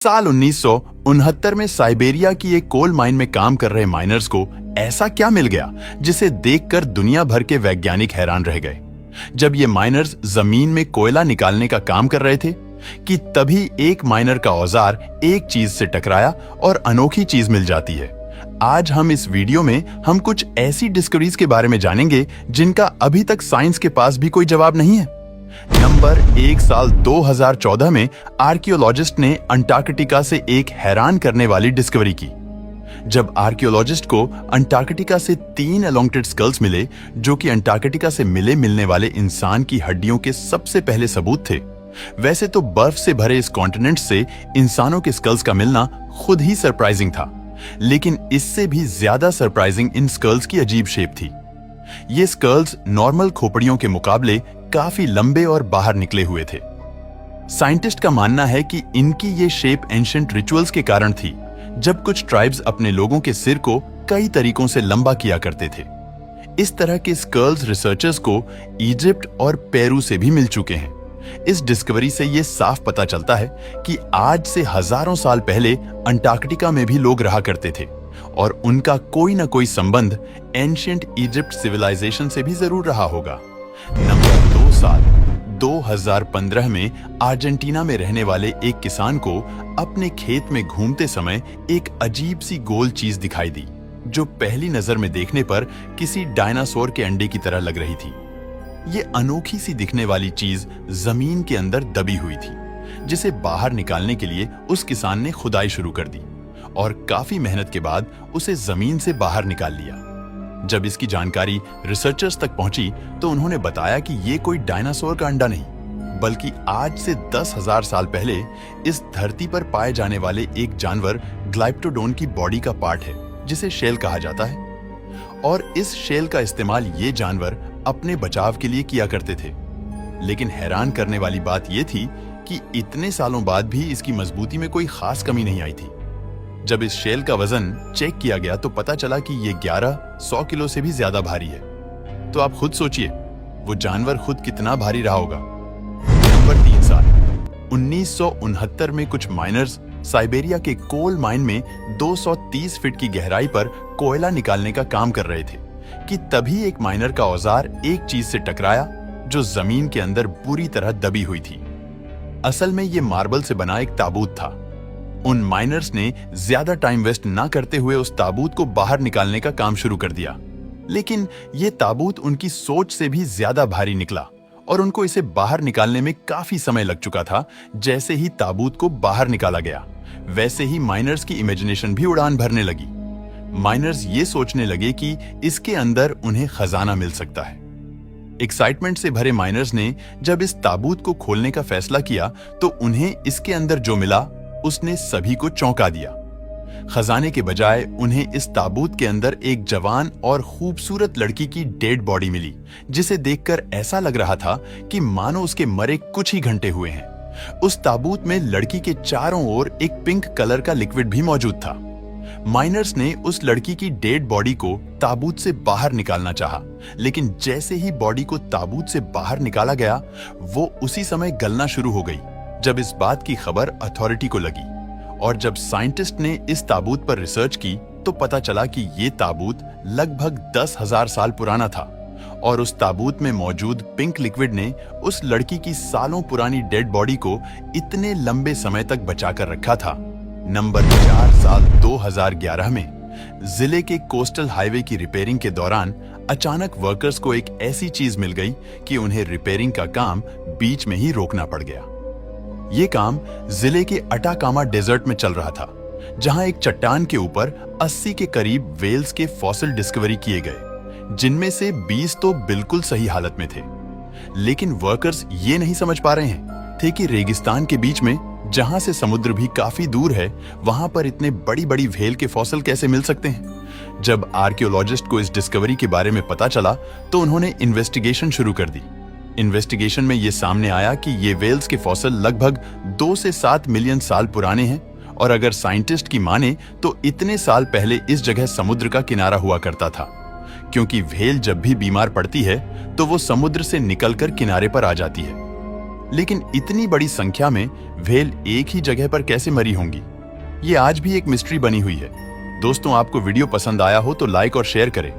साल 1969 में साइबेरिया की एक कोल माइन में काम कर रहे माइनर्स को ऐसा क्या मिल गया जिसे देखकर दुनिया भर के वैज्ञानिक हैरान रह गए। जब ये माइनर्स जमीन में कोयला निकालने का काम कर रहे थे कि तभी एक माइनर का औजार एक चीज से टकराया और अनोखी चीज मिल जाती है। आज हम इस वीडियो में हम कुछ ऐसी डिस्कवरीज के बारे में जानेंगे जिनका अभी तक साइंस के पास भी कोई जवाब नहीं है। नंबर 1, साल 2014 में आर्कियोलॉजिस्ट ने अंटार्कटिका से एक हैरान करने वाली डिस्कवरी की। जब आर्कियोलॉजिस्ट को अंटार्कटिका से 3 एलोंगेटेड स्कल्स मिले जो कि अंटार्कटिका से मिलने वाले इंसान की हड्डियों के सबसे पहले सबूत थे। वैसे तो बर्फ से भरे इस कॉन्टिनेंट से इंसानों के स्कल्स का मिलना खुद ही सरप्राइजिंग था, लेकिन इससे भी ज्यादा सरप्राइजिंग इन स्कल्स की अजीब शेप थी। ये स्कल्स नॉर्मल खोपड़ियों के मुकाबले काफी लंबे और बाहर निकले हुए थे। साइंटिस्ट का मानना है कि इनकी ये शेप एंशिएंट रिचुअल्स के कारण थी, जब कुछ ट्राइब्स अपने लोगों के सिर को कई तरीकों से लंबा किया करते थे। इस तरह के स्कल्स रिसर्चर्स को इजिप्ट और पेरू से भी मिल चुके हैं। इस डिस्कवरी से ये साफ पता चलता है कि आज से हजारों साल पहले अंटार्कटिका में भी लोग रहा करते थे और उनका कोई ना कोई संबंध एंशिएंट इजिप्ट सिविलाइजेशन से भी जरूर रहा होगा। नंबर 2, साल 2015 में अर्जेंटीना में रहने वाले एक किसान को अपने खेत में घूमते समय एक अजीब सी गोल चीज दिखाई दी, जो पहली नजर में देखने पर किसी डायनासोर के अंडे की तरह लग रही थी। ये अनोखी सी दिखने वाली चीज जमीन के अंदर दबी हुई थी, जिसे बाहर निकालने के लिए उस किसान ने खुदाई शुरू कर दी और काफी मेहनत के बाद उसे जमीन से बाहर निकाल लिया। जब इसकी जानकारी रिसर्चर्स तक पहुंची तो उन्होंने बताया कि ये कोई डायनासोर का अंडा नहीं, बल्कि आज से 10,000 साल पहले इस धरती पर पाए जाने वाले एक जानवर ग्लाइप्टोडोन की बॉडी का पार्ट है, जिसे शेल कहा जाता है। और इस शेल का इस्तेमाल ये जानवर अपने बचाव के लिए किया करते थे। लेकिन हैरान करने वाली बात यह थी कि इतने सालों बाद भी इसकी मजबूती में कोई खास कमी नहीं आई थी। जब इस शेल का वजन चेक किया गया तो पता चला कि ये 1100 किलो से भी ज्यादा भारी है। तो आप खुद सोचिए वो जानवर खुद कितना भारी रहा होगा। नंबर 3, साल 1969 में कुछ माइनर्स साइबेरिया के कोल माइन में 230 फीट की गहराई पर कोयला निकालने का काम कर रहे थे कि तभी एक माइनर का औजार एक चीज से टकराया जो जमीन के अंदर बुरी तरह दबी हुई थी। असल में ये मार्बल से बना एक ताबूत था। उन माइनर्स ने ज्यादा टाइम वेस्ट ना करते हुए उस ताबूत को बाहर निकालने का काम शुरू कर दिया, लेकिन ये ताबूत उनकी सोच से भी ज्यादा भारी निकला और उनको इसे बाहर निकालने में काफी समय लग चुका था। जैसे ही ताबूत को बाहर निकाला गया, वैसे ही माइनर्स की इमेजिनेशन भी उड़ान भरने लगी। माइनर्स ये सोचने लगे कि इसके अंदर उन्हें खजाना मिल सकता है। एक्साइटमेंट से भरे माइनर्स ने जब इस ताबूत को खोलने का फैसला किया तो उन्हें इसके अंदर जो मिला उसने सभी को चौंका दिया। खजाने के बजाय उन्हें इस ताबूत के अंदर एक जवान और खूबसूरत लड़की की डेड बॉडी मिली, जिसे देखकर ऐसा लग रहा था कि मानो उसके मरे कुछ ही घंटे हुए हैं। उस ताबूत में लड़की के चारों ओर एक पिंक कलर का लिक्विड भी मौजूद था। माइनर्स ने उस लड़की की डेड बॉडी को ताबूत से बाहर निकालना चाहा, लेकिन जैसे ही बॉडी को ताबूत से बाहर निकाला गया, वो उसी समय गलना शुरू हो गई। जब इस बात की खबर अथॉरिटी को लगी और जब साइंटिस्ट ने इस ताबूत पर रिसर्च की तो पता चला कि ये ताबूत लगभग 10,000 साल पुराना था और उस ताबूत में मौजूद पिंक लिक्विड ने उस लड़की की सालों पुरानी डेड बॉडी को इतने लंबे समय तक बचाकर रखा था। नंबर 4, साल 2011 में जिले के कोस्टल हाईवे की रिपेयरिंग के दौरान अचानक वर्कर्स को एक ऐसी चीज मिल गई कि उन्हें रिपेयरिंग का काम बीच में ही रोकना पड़ गया। ये काम जिले के अटाकामा डेजर्ट में चल रहा था, जहां एक चट्टान के ऊपर 80 के करीब वेल्स के फॉसिल डिस्कवरी किए गए, जिनमें से 20 तो बिल्कुल सही हालत में थे। लेकिन वर्कर्स ये नहीं समझ पा रहे थे कि रेगिस्तान के बीच में, जहां से समुद्र भी काफी दूर है, वहां पर इतने बड़ी बड़ी व्हेल के फॉसिल कैसे मिल सकते हैं। जब आर्कियोलॉजिस्ट को इस डिस्कवरी के बारे में पता चला तो उन्होंने इन्वेस्टिगेशन शुरू कर दी। इन्वेस्टिगेशन में यह सामने आया कि ये वेल्स के फॉसिल लगभग 2 से 7 मिलियन साल पुराने हैं और अगर साइंटिस्ट की माने तो इतने साल पहले इस जगह समुद्र का किनारा हुआ करता था, क्योंकि व्हेल जब भी बीमार पड़ती है तो वो समुद्र से निकलकर किनारे पर आ जाती है। लेकिन इतनी बड़ी संख्या में व्हेल एक ही जगह पर कैसे मरी होंगी, ये आज भी एक मिस्ट्री बनी हुई है। दोस्तों, आपको वीडियो पसंद आया हो तो लाइक और शेयर करें